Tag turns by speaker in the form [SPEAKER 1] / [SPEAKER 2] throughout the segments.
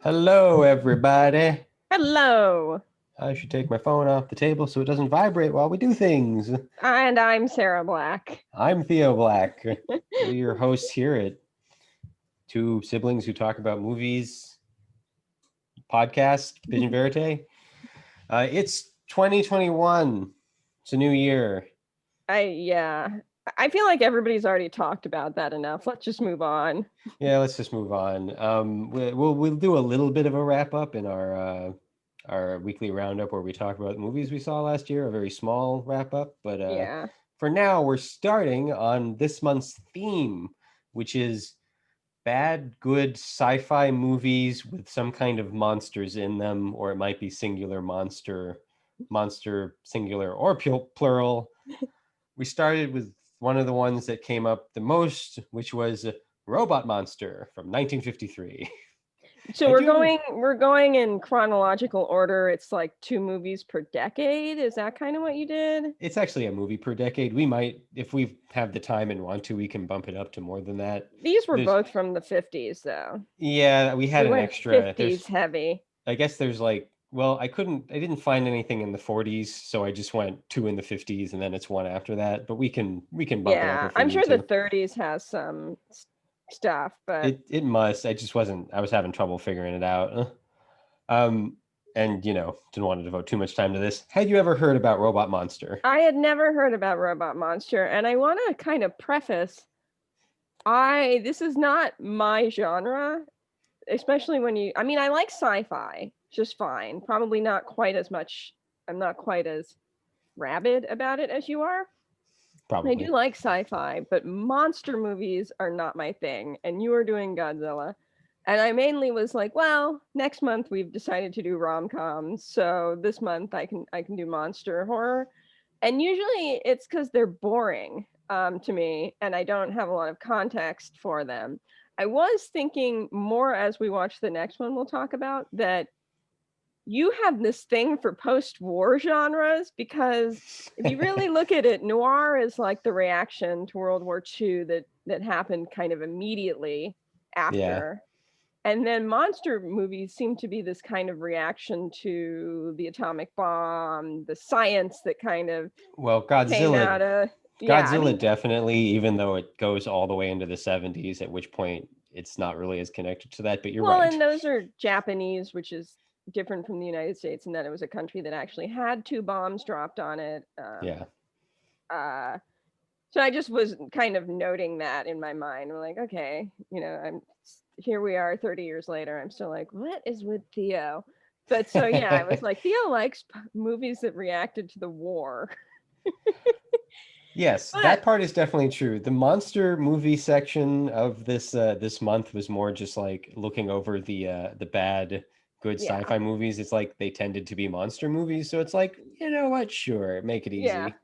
[SPEAKER 1] Hello, everybody.
[SPEAKER 2] Hello,
[SPEAKER 1] I should take my phone off the table so it doesn't vibrate while we do things.
[SPEAKER 2] and I'm Sarah Black.
[SPEAKER 1] I'm Theo Black. We're your hosts here at Two Siblings Who Talk About Movies podcast, Pigeon Verite. It's 2021. It's a new year.
[SPEAKER 2] Yeah, I feel like everybody's already talked about that enough. Let's just move on.
[SPEAKER 1] Yeah, let's just move on. We'll do a little bit of a wrap up in our weekly roundup where we talk about movies we saw last year. A very small wrap up, but
[SPEAKER 2] Yeah.
[SPEAKER 1] for now, we're starting on this month's theme, which is bad, good sci-fi movies with some kind of monsters in them, or it might be singular monster singular or plural. We started with one of the ones that came up the most, which was Robot Monster from 1953.
[SPEAKER 2] So
[SPEAKER 1] Had
[SPEAKER 2] we're
[SPEAKER 1] you ever?
[SPEAKER 2] going in chronological order. It's like 2 movies per decade. Is that kind of what you did?
[SPEAKER 1] It's actually a movie per decade. We might, if we have the time and want to, we can bump it up to more than that.
[SPEAKER 2] These were
[SPEAKER 1] There's,
[SPEAKER 2] both from the 50s, though.
[SPEAKER 1] yeah, we had
[SPEAKER 2] We
[SPEAKER 1] an
[SPEAKER 2] went
[SPEAKER 1] extra.
[SPEAKER 2] 50s heavy.
[SPEAKER 1] I guess there's like, well, I didn't find anything in the 40s, so I just went two in the 50s, and then it's one after that. But we can bump it up
[SPEAKER 2] Yeah,
[SPEAKER 1] if we
[SPEAKER 2] I'm
[SPEAKER 1] need
[SPEAKER 2] sure the
[SPEAKER 1] to.
[SPEAKER 2] 30s has some stuff, but
[SPEAKER 1] It must. I just wasn't. I was having trouble figuring it out. Um, and didn't want to devote too much time to this. Had you ever heard about Robot Monster?
[SPEAKER 2] I had never heard about Robot Monster, and I want to kind of preface I this is not my genre, especially when you I mean, I like sci-fi just fine. Probably not quite as much. I'm not quite as rabid about it as you are. I do
[SPEAKER 1] Probably.
[SPEAKER 2] like sci-fi, but monster movies are not my thing. And you were doing Godzilla. And I mainly was like, well, next month we've decided to do rom-coms, so this month I can do monster horror. And usually it's because they're boring to me and I don't have a lot of context for them. I was thinking more as we watch the next one we'll talk about that you have this thing for post-war genres because if you really look at it, noir is like the reaction to World War II that happened kind of immediately
[SPEAKER 1] Yeah.
[SPEAKER 2] after. And then monster movies seem to be this kind of reaction to the atomic bomb, the science that kind of
[SPEAKER 1] Well,
[SPEAKER 2] came out of yeah, I
[SPEAKER 1] Godzilla
[SPEAKER 2] mean,
[SPEAKER 1] definitely, even though it goes all the way into the 70s, at which point it's not really as connected to that, but you're
[SPEAKER 2] well,
[SPEAKER 1] right.
[SPEAKER 2] and those are Japanese, which is different from the United States in that it was a country that actually had 2 bombs dropped on it.
[SPEAKER 1] Yeah.
[SPEAKER 2] Uh, so I just was kind of noting that in my mind. I'm like, okay, I'm here we are 30 years later. I'm still like, what is with Theo? But so yeah, I was like, Theo likes movies that reacted to the war.
[SPEAKER 1] Yes,
[SPEAKER 2] But
[SPEAKER 1] that part is definitely true. The monster movie section of this month was more just like looking over the bad good
[SPEAKER 2] yeah,
[SPEAKER 1] sci-fi movies. It's like they tended to be monster movies, so it's like, you know what? Sure, make it
[SPEAKER 2] yeah.
[SPEAKER 1] easy.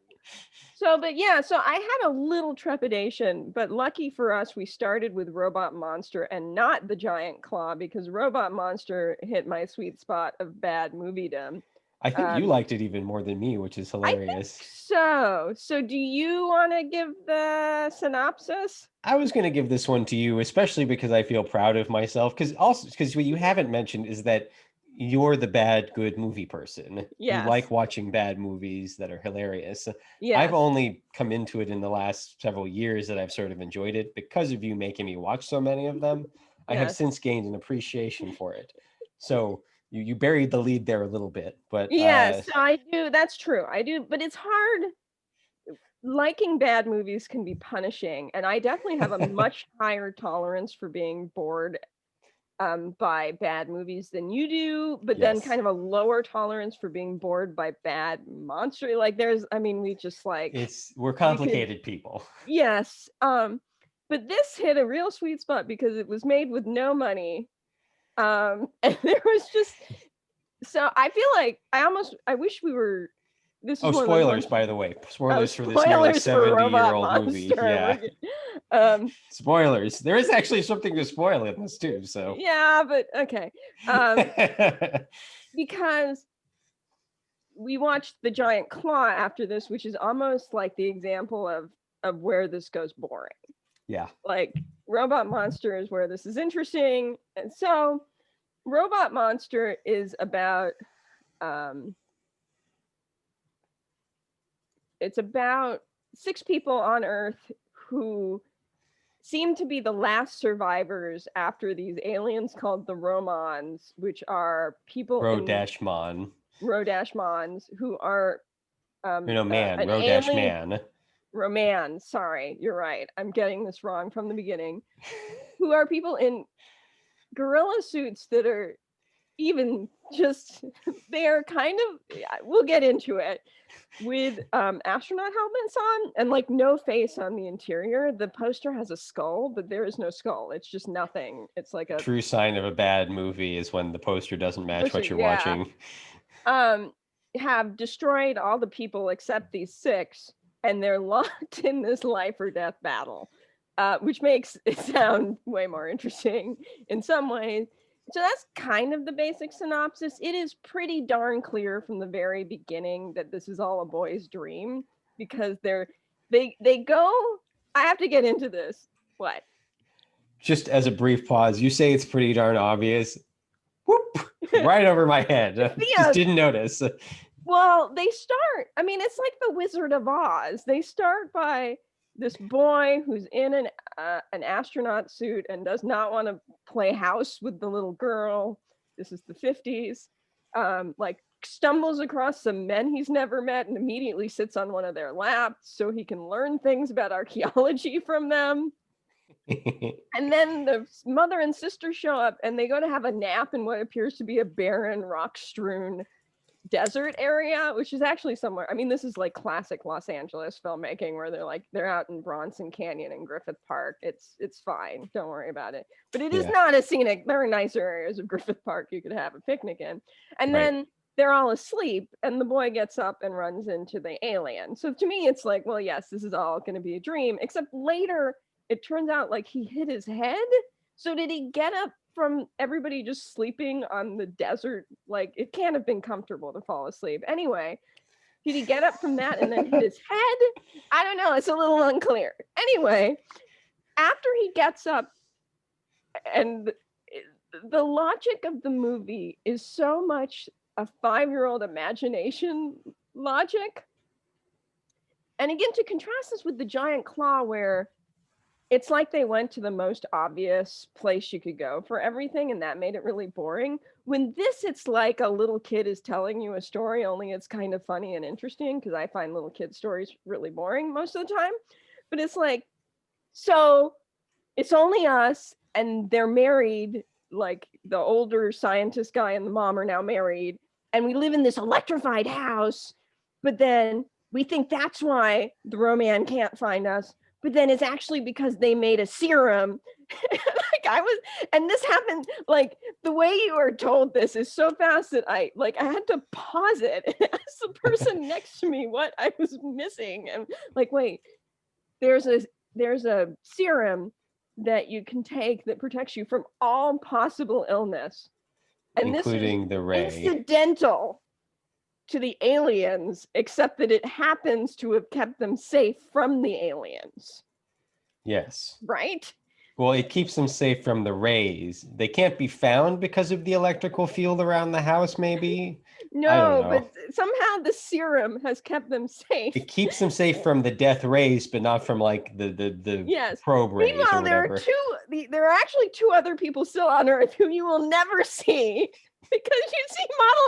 [SPEAKER 2] So, but yeah, so I had a little trepidation, but lucky for us, we started with Robot Monster and not the Giant Claw because Robot Monster hit my sweet spot of bad moviedom.
[SPEAKER 1] I think you
[SPEAKER 2] Um,
[SPEAKER 1] liked it even more than me, which is
[SPEAKER 2] I think
[SPEAKER 1] hilarious.
[SPEAKER 2] so. So, do you want to give the synopsis?
[SPEAKER 1] I was going to give this one to you, especially because I feel proud of myself. Because what you haven't mentioned is that you're the bad, good movie person. You like
[SPEAKER 2] Yes,
[SPEAKER 1] watching bad movies that are hilarious. I've
[SPEAKER 2] yes,
[SPEAKER 1] only come into it in the last several years that I've sort of enjoyed it because of you making me watch so many of them. I have
[SPEAKER 2] yes.
[SPEAKER 1] since gained an appreciation for it. So you buried the lead there a little bit, but
[SPEAKER 2] Yes, so I do. That's true. I do, but it's hard. Liking bad movies can be punishing, and I definitely have a much higher tolerance for being bored by bad movies than you do, but then
[SPEAKER 1] yes,
[SPEAKER 2] kind of a lower tolerance for being bored by bad monster. Like I mean, we just like
[SPEAKER 1] we're
[SPEAKER 2] we could,
[SPEAKER 1] complicated people.
[SPEAKER 2] yes. But this hit a real sweet spot because it was made with no money. And there was just so I feel like I wish we were. This is
[SPEAKER 1] Oh,
[SPEAKER 2] one of those
[SPEAKER 1] spoilers,
[SPEAKER 2] ones.
[SPEAKER 1] by the way.
[SPEAKER 2] Oh,
[SPEAKER 1] Spoilers for this nearly
[SPEAKER 2] spoilers for
[SPEAKER 1] 70 year
[SPEAKER 2] Robot
[SPEAKER 1] old movie.
[SPEAKER 2] Monster.
[SPEAKER 1] Yeah.
[SPEAKER 2] Um,
[SPEAKER 1] Spoilers. There is actually something to spoil in this, too. So,
[SPEAKER 2] yeah, but okay. Um, because we watched The Giant Claw after this, which is almost like the example of where this goes boring.
[SPEAKER 1] yeah.
[SPEAKER 2] Like Robot Monster is where this is interesting, and so Robot Monster is about it's about 6 people on Earth who seem to be the last survivors after these aliens called the Romans, which are people in
[SPEAKER 1] Rodashmon.
[SPEAKER 2] Rodashmons, who are
[SPEAKER 1] Man,
[SPEAKER 2] an
[SPEAKER 1] Rodash
[SPEAKER 2] alien
[SPEAKER 1] Man.
[SPEAKER 2] Roman. Sorry, you're right. I'm getting this wrong from the beginning. Who are people in gorilla suits that are even just they're kind of we'll get into it with astronaut helmets on and like no face on the interior. The poster has a skull, but there is no skull. It's just nothing. It's like a
[SPEAKER 1] True sign of a bad movie is when the poster doesn't match
[SPEAKER 2] poster,
[SPEAKER 1] what you're
[SPEAKER 2] yeah.
[SPEAKER 1] watching.
[SPEAKER 2] Have destroyed all the people except these 6, and they're locked in this life or death battle, which makes it sound way more interesting in some ways. So that's kind of the basic synopsis. It is pretty darn clear from the very beginning that this is all a boy's dream, because they go. I have to get into this. What?
[SPEAKER 1] Just as a brief pause, you say it's pretty darn obvious. Whoop! Right over my head.
[SPEAKER 2] Yeah.
[SPEAKER 1] Just didn't notice.
[SPEAKER 2] Well, they start. I mean, it's like the Wizard of Oz. They start by this boy who's in an astronaut suit and does not want to play house with the little girl. This is the 50s. Like stumbles across some men he's never met and immediately sits on one of their laps so he can learn things about archaeology from them. And then the mother and sister show up and they go to have a nap in what appears to be a barren, rock-strewn desert area, which is actually somewhere. I mean, this is like classic Los Angeles filmmaking where they're out in Bronson Canyon and Griffith Park. It's fine. Don't worry about it. But it is not a scenic. There are nicer areas of Griffith Park you could have a picnic in. And then they're all asleep and the boy gets up and runs into the alien. So to me, it's like, well, yes, this is all going to be a dream, except later it turns out like he hit his head. So did he get up from everybody just sleeping on the desert? Like, it can't have been comfortable to fall asleep. Anyway, did he get up from that and then hit his head? I don't know. It's a little unclear. Anyway, after he gets up, and the logic of the movie is so much a 5-year-old imagination logic. And again, to contrast this with the giant claw, where it's like they went to the most obvious place you could go for everything, and that made it really boring. When this, it's like a little kid is telling you a story, only it's kind of funny and interesting, because I find little kid stories really boring most of the time. But it's like, so it's only us, and they're married, like the older scientist guy and the mom are now married, and we live in this electrified house, but then we think that's why the Roman can't find us. But then it's actually because they made a serum. And this happened, like the way you are told this is so fast that I had to pause it and ask the person next to me what I was missing. And like, wait, there's a serum that you can take that protects you from all possible illness. And
[SPEAKER 1] including the ray.
[SPEAKER 2] Incidental to the aliens, except that it happens to have kept them safe from the aliens.
[SPEAKER 1] Yes.
[SPEAKER 2] Right?
[SPEAKER 1] Well, it keeps them safe from the rays. They can't be found because of the electrical field around the house, maybe?
[SPEAKER 2] No, but somehow the serum has kept them safe.
[SPEAKER 1] It keeps them safe from the death rays, but not from like the
[SPEAKER 2] yes.
[SPEAKER 1] probe rays.
[SPEAKER 2] Meanwhile, there are actually 2 other people still on Earth who you will never see. Because you see model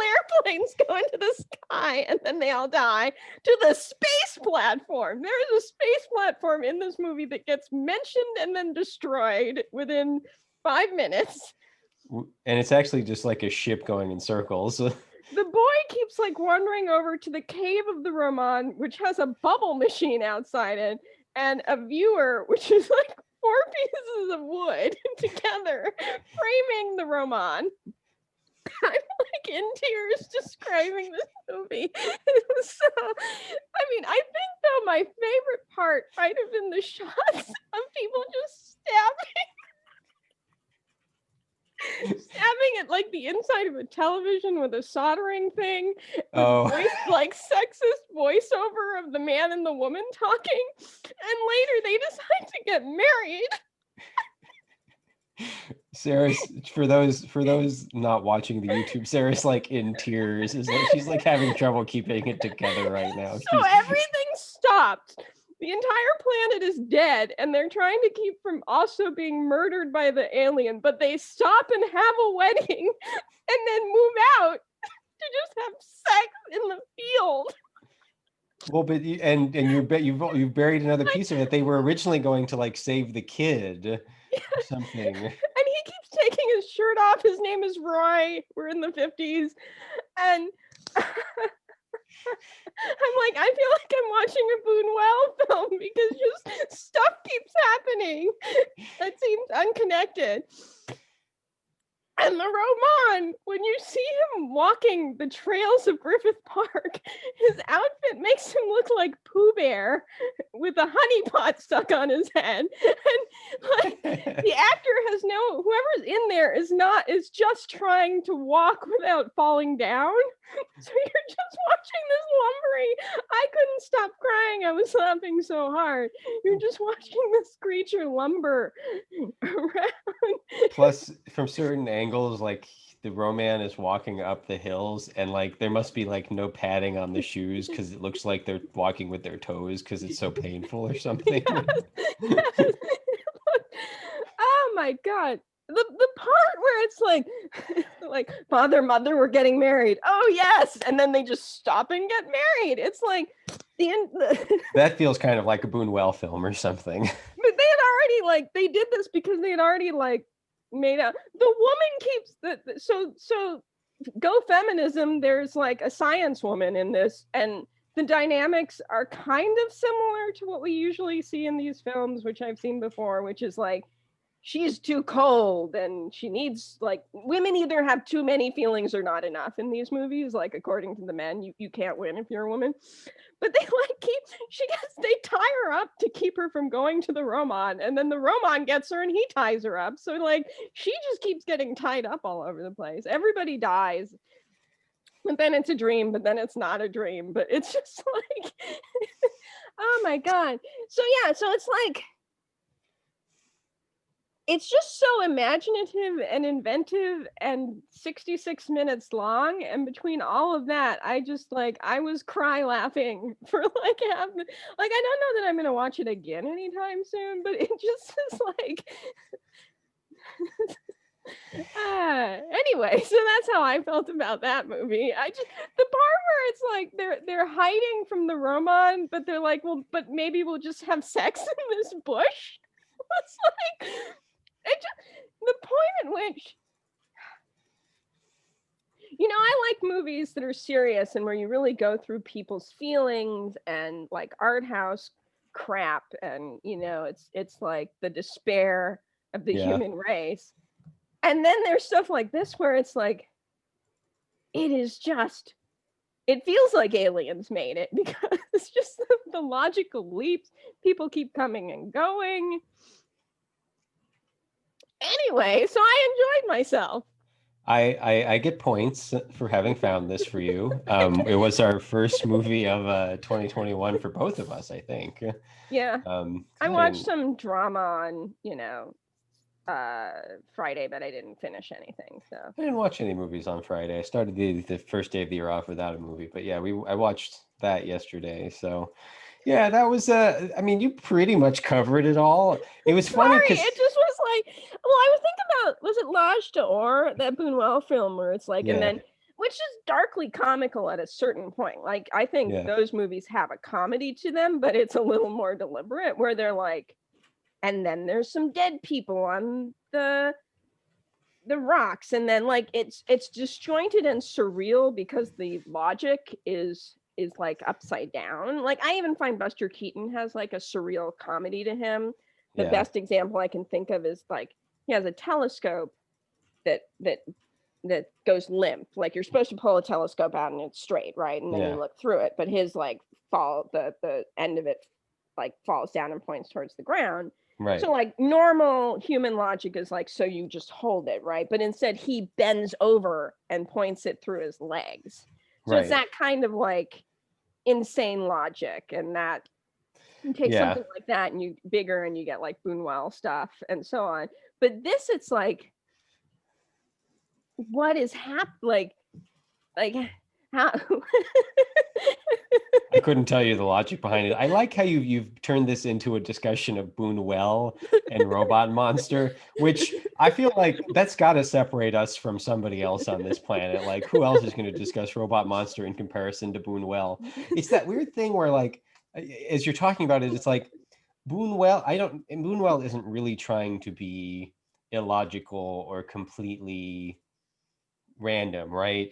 [SPEAKER 2] airplanes go into the sky and then they all die to the space platform. There is a space platform in this movie that gets mentioned and then destroyed within 5 minutes.
[SPEAKER 1] And it's actually just like a ship going in circles.
[SPEAKER 2] The boy keeps like wandering over to the cave of the Roman, which has a bubble machine outside it, and a viewer, which is like 4 pieces of wood together, framing the Roman. I'm like in tears describing this movie. I mean, I think though my favorite part might have been the shots of people just stabbing at like the inside of a television with a soldering thing. Like sexist voiceover of the man and the woman talking. And later they decide to get married.
[SPEAKER 1] Sarah's for those not watching the YouTube, Sarah's like in tears. Is like she's like having trouble keeping it together right now.
[SPEAKER 2] So everything stopped. The entire planet is dead, and they're trying to keep from also being murdered by the alien, but they stop and have a wedding and then move out to just have sex in the field.
[SPEAKER 1] Well, but you've buried another piece of it. They were originally going to like save the kid or something.
[SPEAKER 2] And he keeps taking his shirt off. His name is Roy. We're in the 50s. And I'm like, I feel like I'm watching a Buñuel film because just stuff keeps happening that seems unconnected. And the Roman, when you see him walking the trails of Griffith Park, his outfit makes him look like Pooh Bear with a honey pot stuck on his head. And like the actor has whoever's in there is just trying to walk without falling down. So you're just watching this lumbering. I couldn't stop crying. I was laughing so hard. You're just watching this creature lumber around.
[SPEAKER 1] Plus, from certain angles, like the Roman is walking up the hills, and like there must be like no padding on the shoes because it looks like they're walking with their toes because it's so painful or something.
[SPEAKER 2] Yes. Oh my God. The part where it's like father, mother, we're getting married. Oh yes, and then they just stop and get married. It's like
[SPEAKER 1] That feels kind of like a Buñuel film or something.
[SPEAKER 2] But they had already they did this because they had already made out. The woman keeps so go feminism. There's like a science woman in this, and the dynamics are kind of similar to what we usually see in these films, which I've seen before, which is like she's too cold and she needs women either have too many feelings or not enough in these movies. Like according to the men, you can't win if you're a woman. But they they tie her up to keep her from going to the Roman, and then the Roman gets her and he ties her up. So she just keeps getting tied up all over the place. Everybody dies. But then it's a dream, but then it's not a dream. But it's just oh my God. So yeah, so it's just so imaginative and inventive and 66 minutes long. And between all of that, I just I was cry laughing for half. I don't know that I'm going to watch it again anytime soon, but it just is anyway, so that's how I felt about that movie. The part where it's they're hiding from the Roman, but they're like, well, but maybe we'll just have sex in this bush. It's the point at which, I like movies that are serious and where you really go through people's feelings and art house crap, and it's like the despair of the human race. And then there's stuff like this where it's it feels like aliens made it, because it's just the logical leaps. People keep coming and going. Anyway, so I enjoyed myself.
[SPEAKER 1] I get points for having found this for you. It was our first movie of 2021 for both of us, I think.
[SPEAKER 2] Yeah. I watched some drama on, Friday, but I didn't finish anything. So
[SPEAKER 1] I didn't watch any movies on Friday. I started the first day of the year off without a movie, but yeah, I watched that yesterday. So yeah, that was I mean, you pretty much covered it all. It was funny because
[SPEAKER 2] it just was I was thinking about, was it L'Âge d'Or, that Buñuel film where it's and then, which is darkly comical at a certain point. I think those movies have a comedy to them, but it's a little more deliberate, where they're and then there's some dead people on the rocks, and then it's disjointed and surreal because the logic is upside down. I even find Buster Keaton has a surreal comedy to him. The best example I can think of is he has a telescope that goes limp. You're supposed to pull a telescope out and it's straight, right? And then you look through it, but his the end of it falls down and points towards the ground.
[SPEAKER 1] Right.
[SPEAKER 2] So normal human logic is so you just hold it, right? But instead he bends over and points it through his legs. So it's that kind of insane logic, and that you take something like that and you bigger and you get Buñuel stuff and so on. But this, it's what is like how
[SPEAKER 1] I couldn't tell you the logic behind it. I like how you've turned this into a discussion of Boonwell and Robot Monster, which I feel like that's got to separate us from somebody else on this planet. Like, who else is going to discuss Robot Monster in comparison to Boonwell? It's that weird thing where, like, as you're talking about it, it's like Boonwell isn't really trying to be illogical or completely random, right?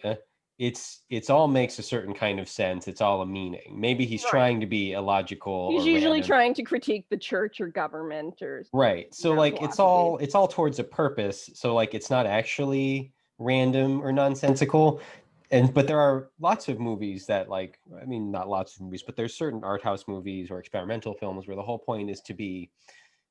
[SPEAKER 1] It's all makes a certain kind of sense. It's all a meaning. Maybe he's
[SPEAKER 2] right.
[SPEAKER 1] trying to be illogical
[SPEAKER 2] He's
[SPEAKER 1] or
[SPEAKER 2] usually
[SPEAKER 1] random.
[SPEAKER 2] trying to critique the church or government or
[SPEAKER 1] Right. So like
[SPEAKER 2] philosophy.
[SPEAKER 1] it's all towards a purpose. So like it's not actually random or nonsensical. But there are lots of movies that, like, I mean, not lots of movies, but there's certain art house movies or experimental films where the whole point is to be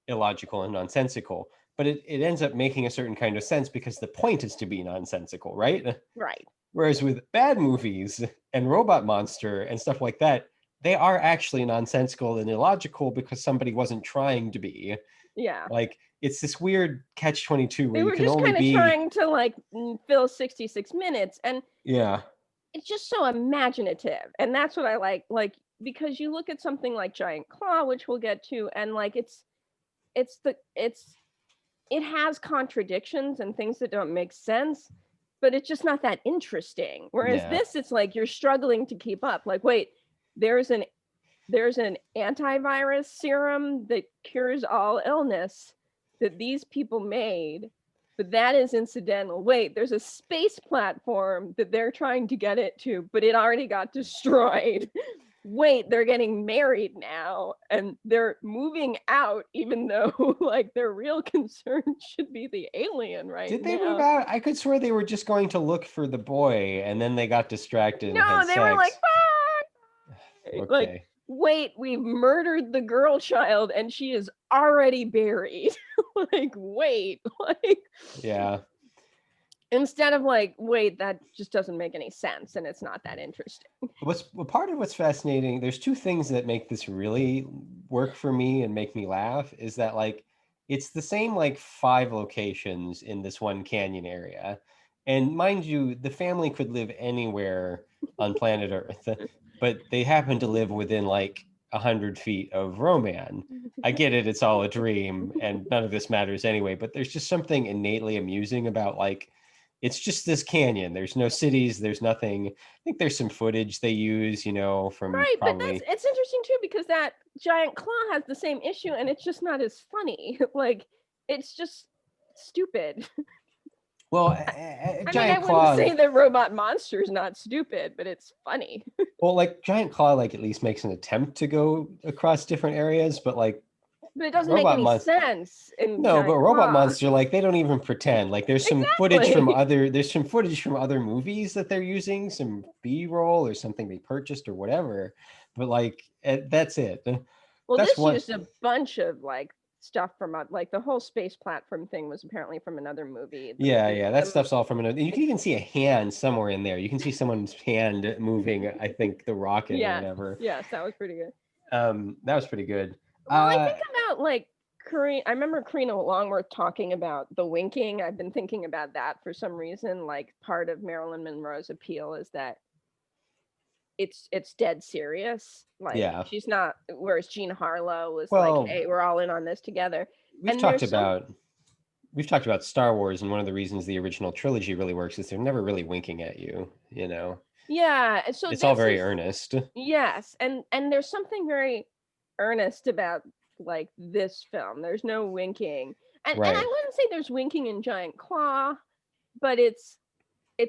[SPEAKER 1] illogical and nonsensical. But it ends up making a certain kind of sense because the point is to be nonsensical, right?
[SPEAKER 2] Right.
[SPEAKER 1] Whereas with bad movies and Robot Monster and stuff like that, they are actually nonsensical and illogical because somebody wasn't trying to be.
[SPEAKER 2] Yeah.
[SPEAKER 1] Like, it's this weird catch-22 where
[SPEAKER 2] They
[SPEAKER 1] you
[SPEAKER 2] were
[SPEAKER 1] can
[SPEAKER 2] just
[SPEAKER 1] only
[SPEAKER 2] kind of
[SPEAKER 1] be,
[SPEAKER 2] trying to like fill 66 minutes, and
[SPEAKER 1] yeah,
[SPEAKER 2] it's just so imaginative. And that's what I like because you look at something like Giant Claw, which we'll get to, and like it's the it has contradictions and things that don't make sense, but it's just not that interesting. Whereas
[SPEAKER 1] yeah,
[SPEAKER 2] this, it's like you're struggling to keep up. Like, wait, there's an there's an antivirus serum that cures all illness that these people made, but that is incidental. Wait, there's a space platform that they're trying to get it to, but it already got destroyed. Wait, they're getting married now and they're moving out, even though like their real concern should be the alien right
[SPEAKER 1] did they move
[SPEAKER 2] now.
[SPEAKER 1] out? I could swear they were just going to look for the boy and then they got distracted and had
[SPEAKER 2] No, they were like,
[SPEAKER 1] sex.
[SPEAKER 2] like,
[SPEAKER 1] Okay,
[SPEAKER 2] wait, we've murdered the girl child and she is already buried. Like, wait, like,
[SPEAKER 1] yeah.
[SPEAKER 2] instead of like, wait, that just doesn't make any sense and it's not that interesting.
[SPEAKER 1] Part of what's fascinating, there's two things that make this really work for me and make me laugh, is that, like, it's the same, like, 5 locations in this one canyon area. And mind you, the family could live anywhere on planet Earth, but they happen to live within like 100 feet of Roman. I get it, it's all a dream and none of this matters anyway, but there's just something innately amusing about, like, it's just this canyon. There's no cities, there's nothing. I think there's some footage they use, from
[SPEAKER 2] Right, but
[SPEAKER 1] probably.
[SPEAKER 2] it's interesting too because that giant claw has the same issue and it's just not as funny. Like, it's just stupid.
[SPEAKER 1] Well,
[SPEAKER 2] I mean, I
[SPEAKER 1] Giant
[SPEAKER 2] wouldn't
[SPEAKER 1] Claw.
[SPEAKER 2] say that Robot Monster is not stupid, but it's funny.
[SPEAKER 1] Well, like Giant Claw, like at least makes an attempt to go across different areas, but like
[SPEAKER 2] But it doesn't make
[SPEAKER 1] Robot
[SPEAKER 2] any
[SPEAKER 1] Monster.
[SPEAKER 2] sense in
[SPEAKER 1] No, but
[SPEAKER 2] Giant
[SPEAKER 1] Robot
[SPEAKER 2] Claw.
[SPEAKER 1] Monster, like they don't even pretend. Like
[SPEAKER 2] Exactly.
[SPEAKER 1] there's some footage from other movies that they're using, some B-roll or something they purchased or whatever. But like that's it.
[SPEAKER 2] Well,
[SPEAKER 1] That's
[SPEAKER 2] this
[SPEAKER 1] one.
[SPEAKER 2] used a bunch of like stuff from like the whole space platform thing was apparently from another movie.
[SPEAKER 1] Yeah, yeah, that stuff's all from another. You can even see a hand somewhere in there. You can see someone's hand moving, I think, the rocket or
[SPEAKER 2] Yeah.
[SPEAKER 1] whatever.
[SPEAKER 2] Yes, that was pretty good.
[SPEAKER 1] That was pretty good.
[SPEAKER 2] Well, I think about like I remember Karina Longworth talking about the winking. I've been thinking about that for some reason. Like, part of Marilyn Monroe's appeal is that it's dead serious. Like,
[SPEAKER 1] Yeah.
[SPEAKER 2] she's not, whereas Jean Harlow was like,
[SPEAKER 1] Well,
[SPEAKER 2] hey, we're all in on this together.
[SPEAKER 1] we've
[SPEAKER 2] And
[SPEAKER 1] talked
[SPEAKER 2] there's some
[SPEAKER 1] about we've talked about Star Wars, and one of the reasons the original trilogy really works is they're never really winking at you,
[SPEAKER 2] yeah, and so
[SPEAKER 1] It's all
[SPEAKER 2] this
[SPEAKER 1] very
[SPEAKER 2] is
[SPEAKER 1] earnest.
[SPEAKER 2] yes, and there's something very earnest about like this film. There's no winking. And I
[SPEAKER 1] Right.
[SPEAKER 2] wouldn't say there's winking in Giant Claw, but it's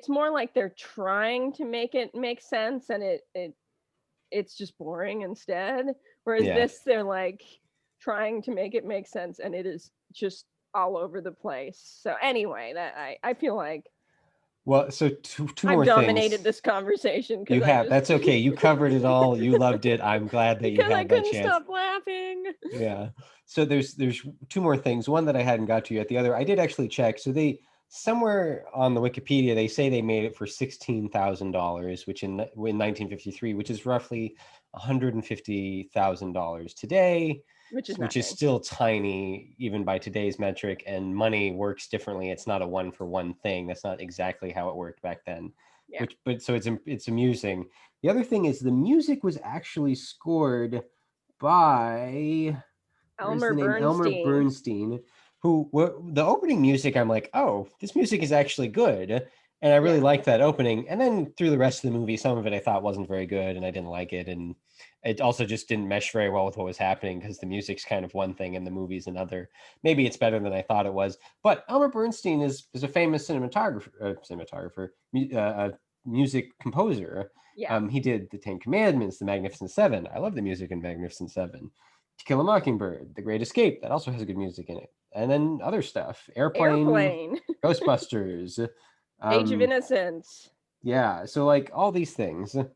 [SPEAKER 2] more like they're trying to make it make sense and it's just boring instead. Whereas
[SPEAKER 1] Yeah.
[SPEAKER 2] this, they're like trying to make it make sense and it is just all over the place. So anyway, that I feel like
[SPEAKER 1] Well, so two
[SPEAKER 2] I've
[SPEAKER 1] more
[SPEAKER 2] dominated
[SPEAKER 1] things.
[SPEAKER 2] this conversation
[SPEAKER 1] You
[SPEAKER 2] because I
[SPEAKER 1] have.
[SPEAKER 2] just
[SPEAKER 1] That's okay. You covered it all. You loved it. I'm glad that you
[SPEAKER 2] because I
[SPEAKER 1] had that
[SPEAKER 2] couldn't
[SPEAKER 1] chance.
[SPEAKER 2] stop laughing.
[SPEAKER 1] Yeah. So there's two more things. One that I hadn't got to yet. The other I did actually check. So they somewhere on the Wikipedia they say they made it for $16,000, which in 1953, which is roughly $150,000 today.
[SPEAKER 2] which is
[SPEAKER 1] which is
[SPEAKER 2] nothing.
[SPEAKER 1] still tiny even by today's metric, and money works differently. It's not a one for one thing. That's not exactly how it worked back then.
[SPEAKER 2] Yeah.
[SPEAKER 1] Which, but so it's amusing. The other thing is the music was actually scored by, what is
[SPEAKER 2] Elmer
[SPEAKER 1] the name? Elmer
[SPEAKER 2] Bernstein.
[SPEAKER 1] Bernstein, who the opening music, I'm like, oh, this music is actually good. And I really
[SPEAKER 2] Yeah.
[SPEAKER 1] liked that opening. And then through the rest of the movie, some of it I thought wasn't very good and I didn't like it. And it also just didn't mesh very well with what was happening because the music's kind of one thing and the movie's another. Maybe it's better than I thought it was. But Elmer Bernstein is a famous music composer.
[SPEAKER 2] Yeah.
[SPEAKER 1] He did the Ten Commandments, the Magnificent Seven. I love the music in Magnificent Seven. To Kill a Mockingbird, The Great Escape, that also has good music in it. And then other stuff, Airplane,
[SPEAKER 2] Airplane.
[SPEAKER 1] Ghostbusters.
[SPEAKER 2] Age of
[SPEAKER 1] Um,
[SPEAKER 2] Innocence.
[SPEAKER 1] yeah, so like all these things. And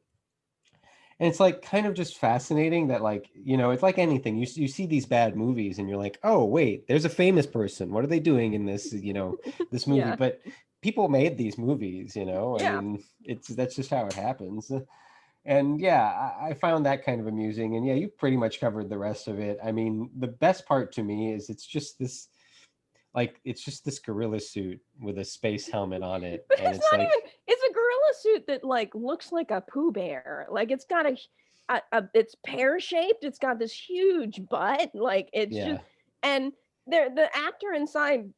[SPEAKER 1] it's like kind of just fascinating that, like, it's like anything. You see these bad movies and you're like, "Oh, wait, there's a famous person. What are they doing in this movie?"
[SPEAKER 2] Yeah.
[SPEAKER 1] But people made these movies, I
[SPEAKER 2] Yeah.
[SPEAKER 1] mean, that's just how it happens. And yeah, I found that kind of amusing. And yeah, you pretty much covered the rest of it. I mean, the best part to me is it's just this gorilla suit with a space helmet on it.
[SPEAKER 2] But
[SPEAKER 1] And
[SPEAKER 2] it's
[SPEAKER 1] it's
[SPEAKER 2] not
[SPEAKER 1] like,
[SPEAKER 2] even, it's a gorilla suit that like looks like a Pooh Bear. Like it's got it's pear shaped. It's got this huge butt. Like it's
[SPEAKER 1] yeah.
[SPEAKER 2] just, and the actor inside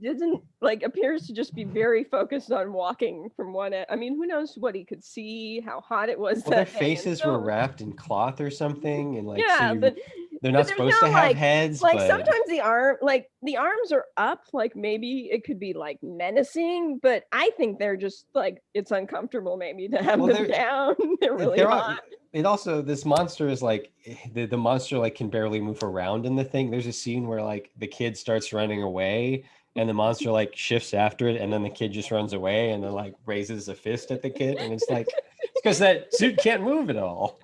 [SPEAKER 2] doesn't like appears to just be very focused on walking from one end. I mean, who knows what he could see, how hot it was
[SPEAKER 1] Well, their
[SPEAKER 2] that day in
[SPEAKER 1] faces were
[SPEAKER 2] film.
[SPEAKER 1] wrapped in cloth or something. And like, so
[SPEAKER 2] Yeah,
[SPEAKER 1] they're
[SPEAKER 2] but
[SPEAKER 1] not
[SPEAKER 2] there's
[SPEAKER 1] supposed to
[SPEAKER 2] no
[SPEAKER 1] have heads,
[SPEAKER 2] like
[SPEAKER 1] but
[SPEAKER 2] sometimes the arms are up, like maybe it could be like menacing, but I think they're just like it's uncomfortable maybe to have
[SPEAKER 1] well,
[SPEAKER 2] them down. They're really
[SPEAKER 1] there are,
[SPEAKER 2] hot.
[SPEAKER 1] it also, this monster is like, the monster like can barely move around in the thing. There's a scene where like the kid starts running away and the monster like shifts after it, and then the kid just runs away and then like raises a fist at the kid, and it's like, it's because that suit can't move at all.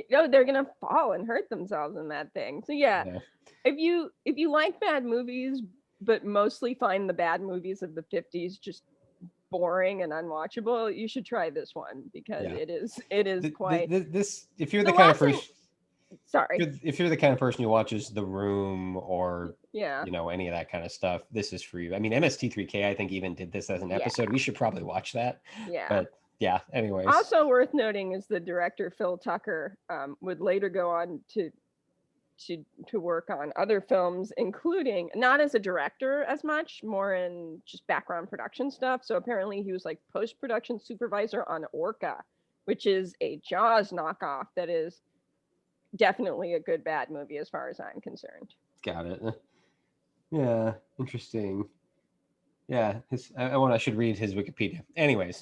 [SPEAKER 2] They're gonna fall and hurt themselves in that thing. So yeah,
[SPEAKER 1] Yeah.
[SPEAKER 2] if you like bad movies, but mostly find the bad movies of the 50s just boring and unwatchable, you should try this one because
[SPEAKER 1] Yeah.
[SPEAKER 2] it is quite
[SPEAKER 1] This, if you're
[SPEAKER 2] the
[SPEAKER 1] the kind of
[SPEAKER 2] last thing.
[SPEAKER 1] person,
[SPEAKER 2] Sorry.
[SPEAKER 1] if you're the kind of person who watches The Room or
[SPEAKER 2] Yeah.
[SPEAKER 1] any of that kind of stuff, this is for you. I mean, MST3K, I think, even did this as an
[SPEAKER 2] Yeah.
[SPEAKER 1] episode. We should probably watch that.
[SPEAKER 2] Yeah.
[SPEAKER 1] But yeah, anyways,
[SPEAKER 2] Also worth noting is the director Phil Tucker would later go on to work on other films, including not as a director as much, more in just background production stuff. So apparently he was like post production supervisor on Orca, which is a Jaws knockoff that is definitely a good bad movie as far as I'm concerned.
[SPEAKER 1] got it. Yeah, interesting. Yeah, I should read his Wikipedia. Anyways,